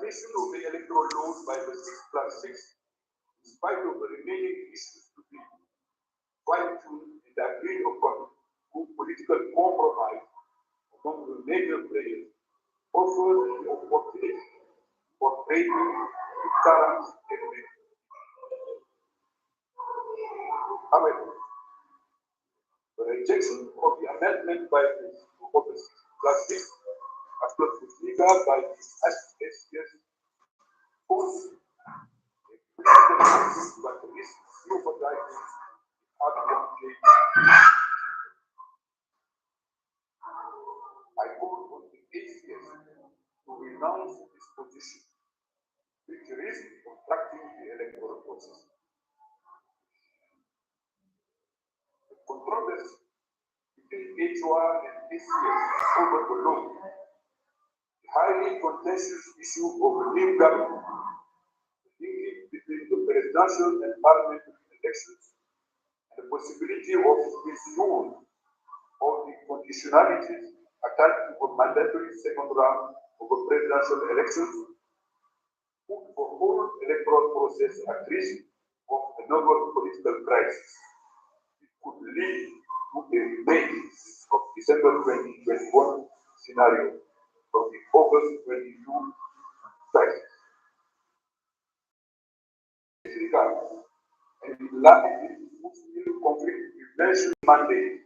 submission of the electoral laws by the 6+6, in spite of the remaining issues to be fine-tuned and agreed upon through political compromise among the major players, offers the opportunity for breaking the current stalemate. However, the rejection of the amendment by the Office +6 as well as legal by the SSS force a political action but risks jeopardizing the advantage. I call on the ACS to renounce this position, which risks obstructing the electoral process. The controversy between HOR and ACS over the law, the highly contentious issue of legal government, the linkage between the presidential and parliamentary elections, and the possibility of withdrawal of the conditionalities attached to a mandatory second round of the presidential elections put the whole electoral process at risk of a novel political crisis. It could lead to a repeat of December 2021 scenario from the August 22 crisis. In this regard, and in line with the Muslim conflict prevention mandate,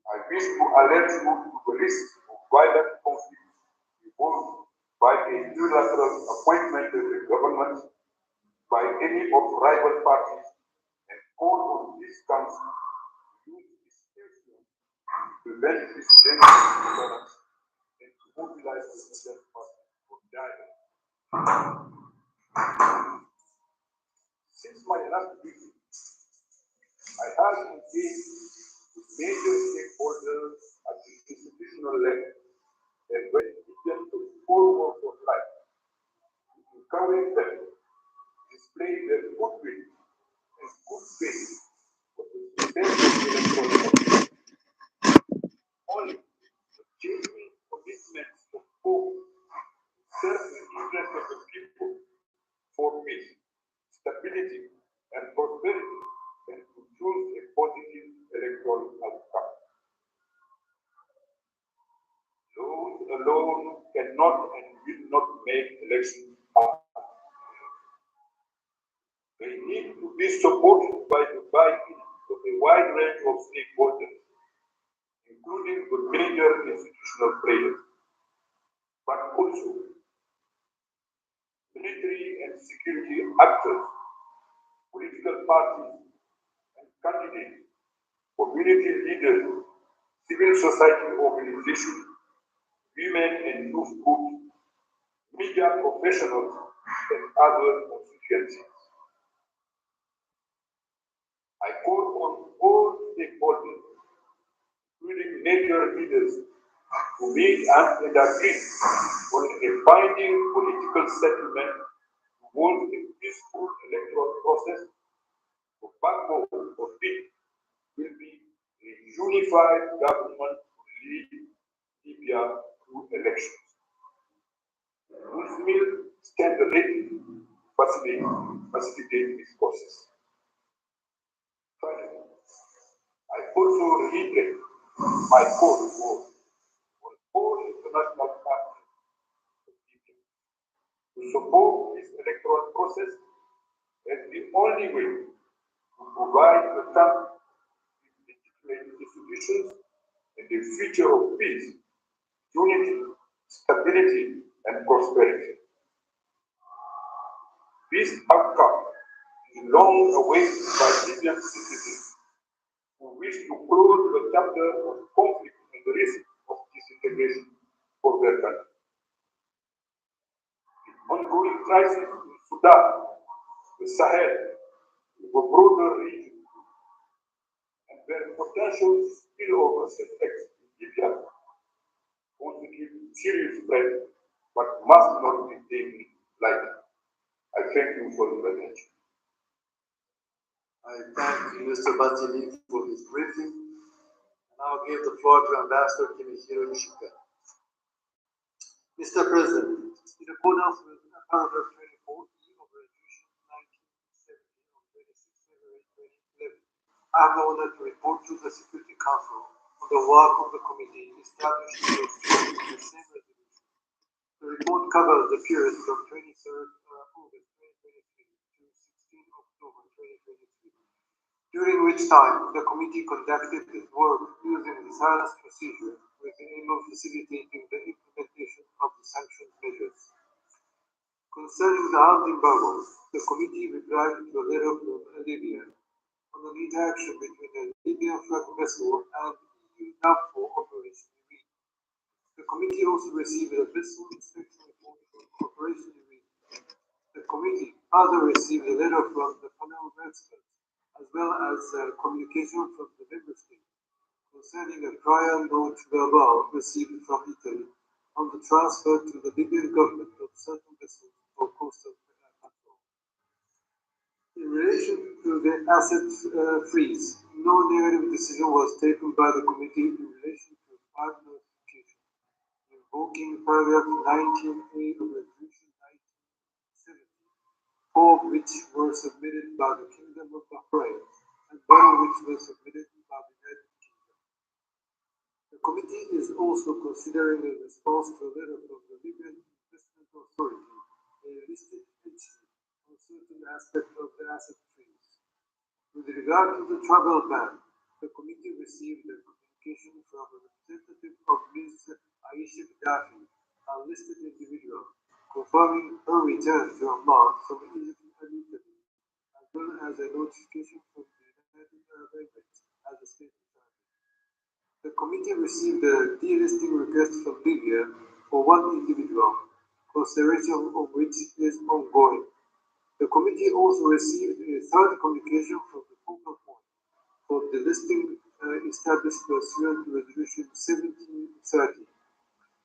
I wish to alert you to the risks of violent conflict involved by a unilateral appointment of the government by any of rival parties and call on this council to use its influence to prevent this dangerous violence and to mobilize the Muslim party for dialogue. Since my last visit, I have engaged with major stakeholders at the institutional level and when needed to four walks of life to encourage them to display their goodwill and good faith for the success of the electoral process. Only the genuine commitments of hope serve the interests of the people for peace, stability, and prosperity and to choose a positive electoral outcome. Those alone cannot and will not make elections happen. They need to be supported by the buy-in of a wide range of stakeholders, including the major institutional players, but also military and security actors, political parties and candidates, community leaders, civil society organizations, women and youth groups, media professionals, and other constituencies. I call on all stakeholders, including major leaders, to meet and agree on a binding political settlement towards a peaceful electoral process. The backbone of it will be a unified government to lead Libya through elections. Muslims stand ready to facilitate this process. Finally, I also reiterate my call for all international partners to support this electoral process as the only way to provide the country with legitimate institutions and a future of peace, unity, stability, and prosperity. This outcome is long awaited by Libyan citizens who wish to close the chapter of conflict and the risk of disintegration for their country. The ongoing crisis in Sudan, the Sahel, the broader region, and their potential spillover effects in Libya constitute serious threat, but must not be taken lightly. I thank you for your attention. I thank Mr. Batili for his briefing. And I'll give the floor to Ambassador Kimihiro Ishika. Mr. President, in accordance with paragraph 24E of Resolution 1970 of 26 February 2011. I have the honor to report to the Security Council on the work of the committee established in the same resolution. The report covers the period from 23rd August 2023 to 16th October 2023, during which time the committee conducted its work using the silence procedure with the aim of facilitating the implementation of the sanctioned measures. Concerning the armed embargo, the committee replied to a letter from Libya on an interaction between a Libyan flag vessel and EU NAVFOR Operation Irene. The committee also received a vessel inspection report from Operation Irene. The committee further received a letter from the panel of experts, as well as communication from the member state concerning a prior note verbal received from Italy on the transfer to the Libyan government of certain vessels for coastal patrol. In relation to the asset freeze, no negative decision was taken by the committee in relation to 5 notifications, invoking paragraph 19A of Resolution 1970, 4 of which were submitted by the Kingdom of Bahrain and 1 of which was submitted by the United Kingdom. The committee is also considering a response to a letter from the Libyan Investment Authority, a listed entity, on certain aspects of the asset freeze. With regard to the travel ban, the committee received a communication from a representative of Ms. Aisha Gaddafi, a listed individual, confirming her return to Oman from Egypt and Italy, as well as a notification from the United Arab Emirates as a state authority. The committee received a delisting request from Libya for 1 individual, consideration of which is ongoing. The committee also received a 3rd communication from the focal point for delisting established pursuant to Resolution 1730,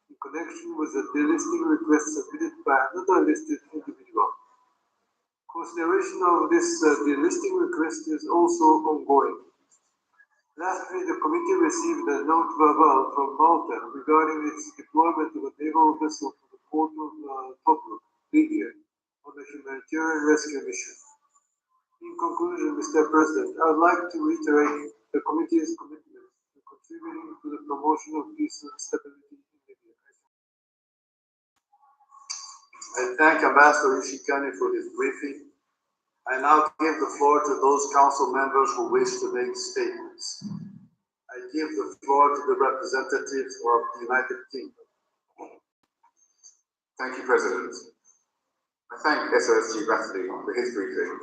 in connection with a delisting request submitted by another listed individual. Consideration of this delisting request is also ongoing. Lastly, the committee received a note verbal from Malta regarding its deployment of a naval vessel to the port of Tobruk, Libya, on a humanitarian rescue mission. In conclusion, Mr. President, I would like to reiterate the committee's commitment to contributing to the promotion of peace and stability in Libya. I thank Ambassador Ishikane for his briefing. I now give the floor to those council members who wish to make statements. I give the floor to the representatives of the United Kingdom. Thank you, President. I thank SOSG Batley for his briefing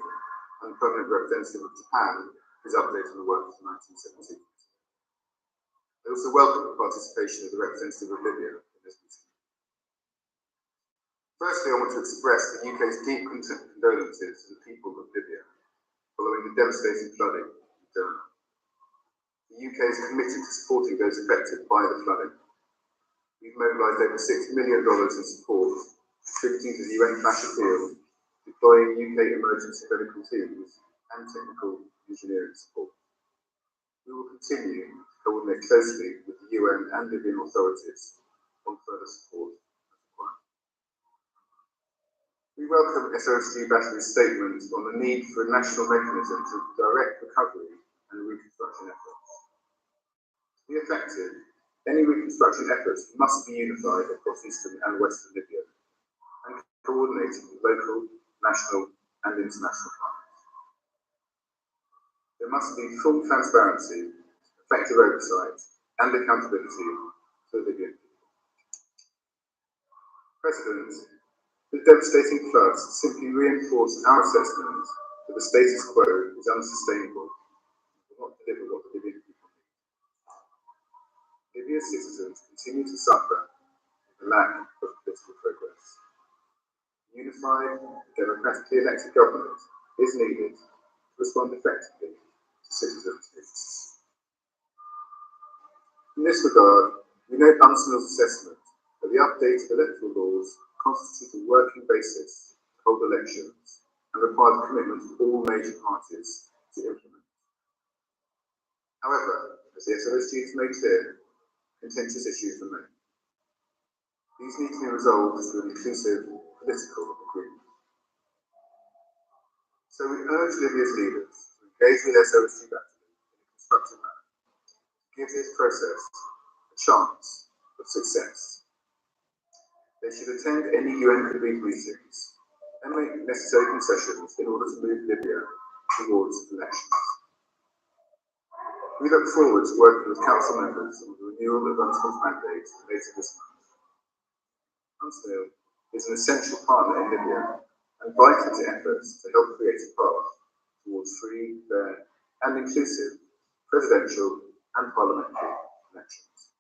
and the Permanent Representative of Japan for his update on the work of 1970. I also welcome the participation of the representative of Libya in this meeting. Firstly, I want to express the UK's deep condolences to the people of Libya following the devastating flooding in Derna. The UK is committed to supporting those affected by the flooding. We've mobilised over $6 million in support, contributing to the UN Flash Appeal, deploying UK emergency medical teams and technical engineering support. We will continue to coordinate closely with the UN and Libyan authorities on further support as required. We welcome SOSG Batley's statement on the need for a national mechanism to direct recovery and reconstruction efforts. To be effective, any reconstruction efforts must be unified across eastern and western Libya and coordinated with local, national, and international partners. There must be full transparency, effective oversight, and accountability for the Libyan people. President, the devastating floods simply reinforce our assessment that the status quo is unsustainable and will not deliver what the Libyan people need. Libya's citizens continue to suffer the lack of political progress. Unified, democratically elected government is needed to respond effectively to citizens' needs. In this regard, we note UNSMIL's assessment that the updated electoral laws constitute a working basis to hold elections and require the commitment of all major parties to implement. However, as the SOSG has made clear, contentious issues remain. These need to be resolved through an inclusive political agreement. So we urge Libya's leaders to engage with SOS Battery in a constructive manner, to give this process a chance of success. They should attend any UN-convened meetings and make necessary concessions in order to move Libya towards elections. We look forward to working with Council members on the renewal of UNSMIL's mandate later this month. UNSMIL is an essential partner in Libya and vital to efforts to help create a path towards free, fair and inclusive presidential and parliamentary elections.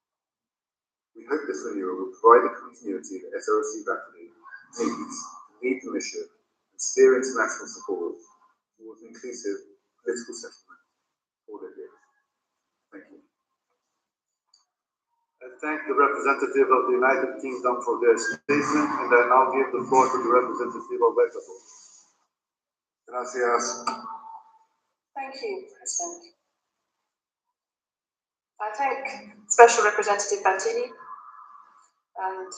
We hope this renewal will provide the continuity that SOS Battery needs to lead the mission and steer international support towards an inclusive political settlement for Libya. Thank you. I thank the representative of the United Kingdom for their statement, and I now give the floor to the representative of Ecuador. Gracias. Thank you, President. I thank Special Representative Battini and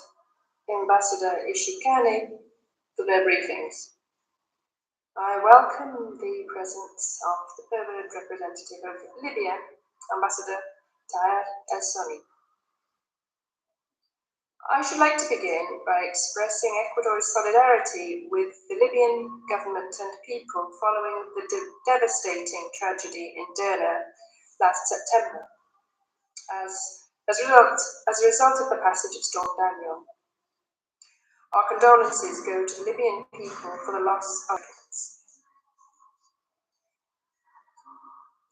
Ambassador Ishikane for their briefings. I welcome the presence of the permanent representative of Libya, Ambassador Tahar El-Soni. I should like to begin by expressing Ecuador's solidarity with the Libyan government and people following the devastating tragedy in Derna last September as a result of the passage of Storm Daniel. Our condolences go to the Libyan people for the loss of lives.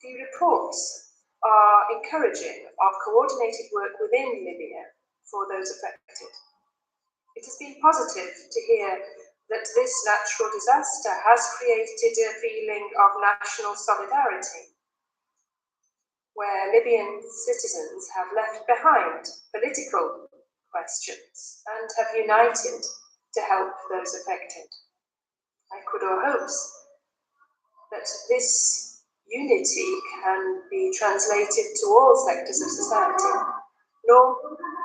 The reports are encouraging of coordinated work within Libya for those affected. It has been positive to hear that this natural disaster has created a feeling of national solidarity, where Libyan citizens have left behind political questions and have united to help those affected. Ecuador hopes that this unity can be translated to all sectors of society.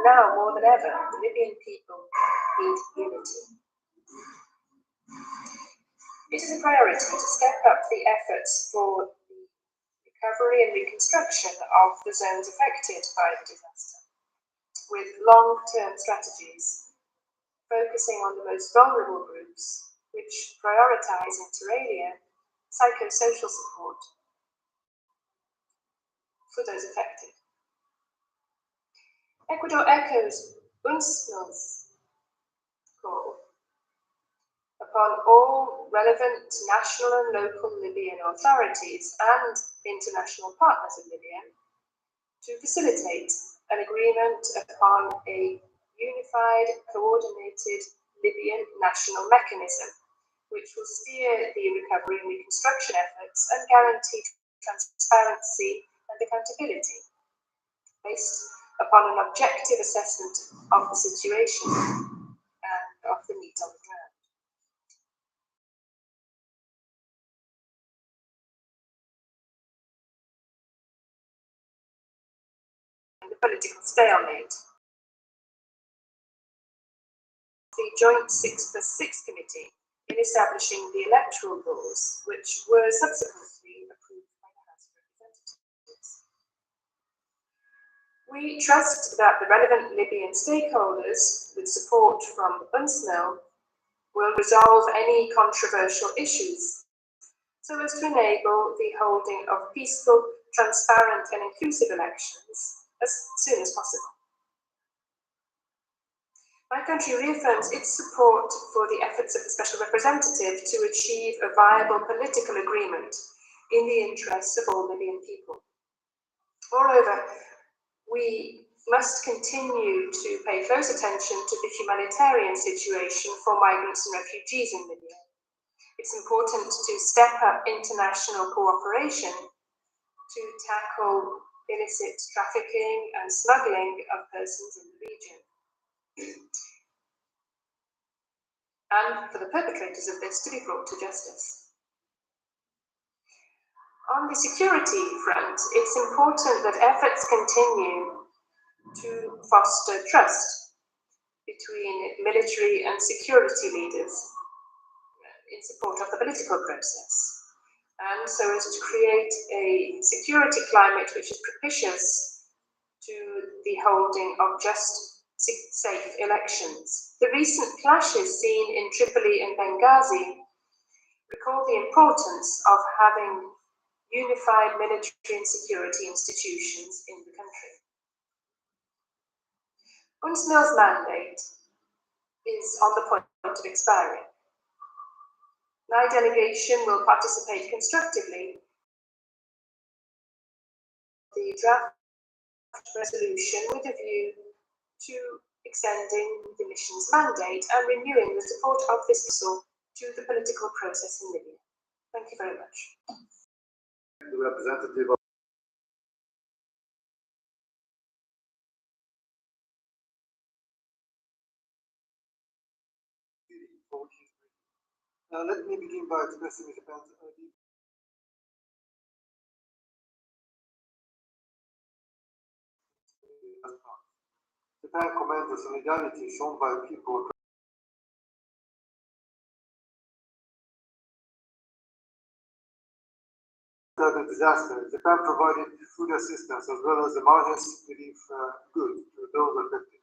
Now more than ever, the Libyan people need unity. It is a priority to step up the efforts for the recovery and reconstruction of the zones affected by the disaster, with long-term strategies focusing on the most vulnerable groups, which prioritize inter alia psychosocial support for those affected. Ecuador echoes UNSMIL's call upon all relevant national and local Libyan authorities and international partners in Libya to facilitate an agreement upon a unified, coordinated Libyan national mechanism, which will steer the recovery and reconstruction efforts and guarantee transparency and accountability, based upon an objective assessment of the situation and of the needs on the ground. The political stalemate. The Joint 6+6 Committee in establishing the electoral laws, which were subsequently approved by the House of Representatives. We trust that the relevant Libyan stakeholders, with support from UNSMIL, will resolve any controversial issues so as to enable the holding of peaceful, transparent and inclusive elections as soon as possible. My country reaffirms its support for the efforts of the Special Representative to achieve a viable political agreement in the interests of all Libyan people. Moreover, we must continue to pay close attention to the humanitarian situation for migrants and refugees in Libya. It's important to step up international cooperation to tackle illicit trafficking and smuggling of persons in the region, and for the perpetrators of this to be brought to justice. On the security front, it's important that efforts continue to foster trust between military and security leaders in support of the political process, and so as to create a security climate which is propitious to the holding of just, safe elections. The recent clashes seen in Tripoli and Benghazi recall the importance of having unified military and security institutions in the country. UNSMIL's mandate is on the point of expiring. My delegation will participate constructively in the draft resolution with a view to extending the mission's mandate and renewing the support of this council to the political process in Libya. Thank you very much. The representative of let me begin by expressing Japan's deep Japan commends the solidarity shown by people after the disaster. Japan provided food assistance as well as emergency relief goods to those affected.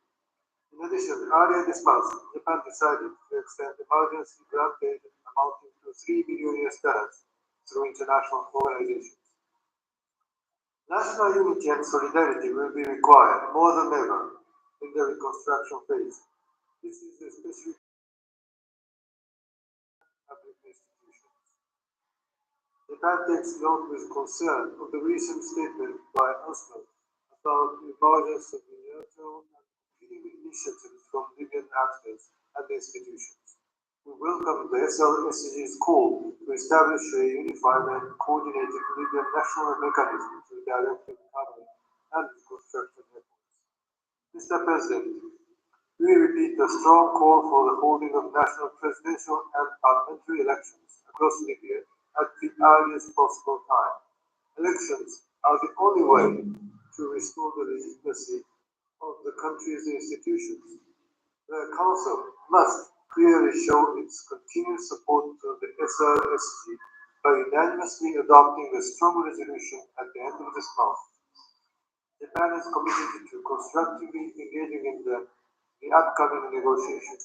In addition, earlier this month, Japan decided to extend emergency grant aid amounting to $3 billion through international organizations. National unity and solidarity will be required more than ever in the reconstruction phase. This is especially public institutions. Japan takes note with concern of the recent statement by UNSMIL about the emergence of unilateral and competing initiatives from Libyan actors and institutions. We welcome the SLSG's call to establish a unified and coordinated Libyan national mechanism to direct the recovery and reconstruction efforts. Mr. President, we repeat the strong call for the holding of national presidential and parliamentary elections across Libya at the earliest possible time. Elections are the only way to restore the legitimacy of the country's institutions. The Council must clearly show its continued support to the SLSG by unanimously adopting a strong resolution at the end of this month. Japan is committed to constructively engaging in the upcoming negotiations.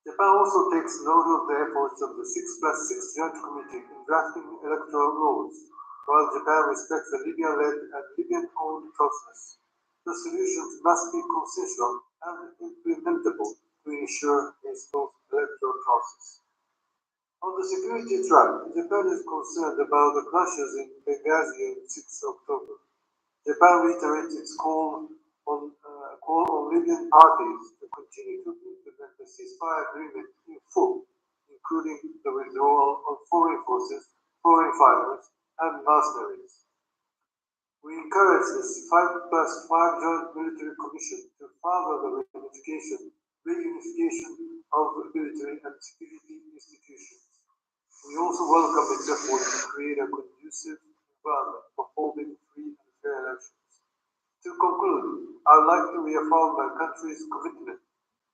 Japan also takes note of the efforts of the 6+6 Joint Committee in drafting electoral laws. While Japan respects the Libyan-led and Libyan-owned process, the solutions must be consensual and implementable to ensure a smooth electoral process. On the security front, Japan is concerned about the clashes in Benghazi on 6 October. Japan reiterates its call on Libyan parties to continue to implement the ceasefire agreement in full, including the withdrawal of foreign forces, foreign fighters, and mercenaries. We encourage the 5+5 Joint Military Commission to further the reunification of military and security institutions. We also welcome its effort to create a conducive environment for holding free and fair elections. To conclude, I would like to reaffirm my country's commitment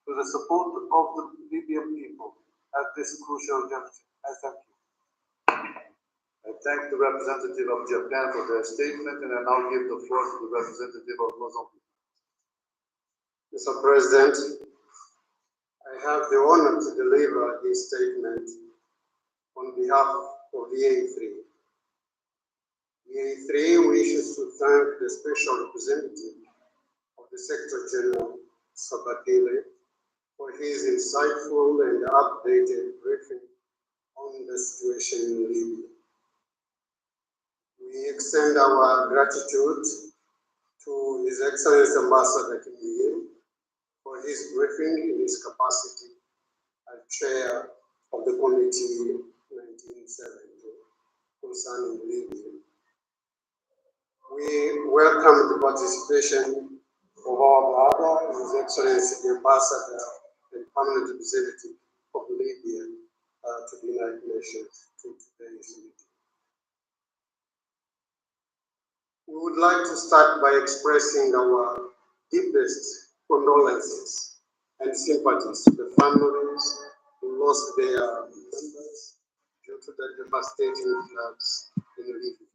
to the support of the Libyan people at this crucial juncture. I thank you. I thank the representative of Japan for their statement, and I now give the floor to the representative of Mozambique. Mr. President, I have the honor to deliver this statement on behalf of EA3. EA3 wishes to thank the Special Representative of the Secretary General, Sabatile, for his insightful and updated briefing on the situation in Libya. We extend our gratitude to His Excellency Ambassador Kim for his briefing in his capacity as Chair of the Committee 1970 concerning Libya. We welcome the participation of our brother, His Excellency the Ambassador and Permanent Representative of Libya to the United Nations to today's meeting. We would like to start by expressing our deepest condolences and sympathies to the families who lost their members due to the devastating floods in Libya.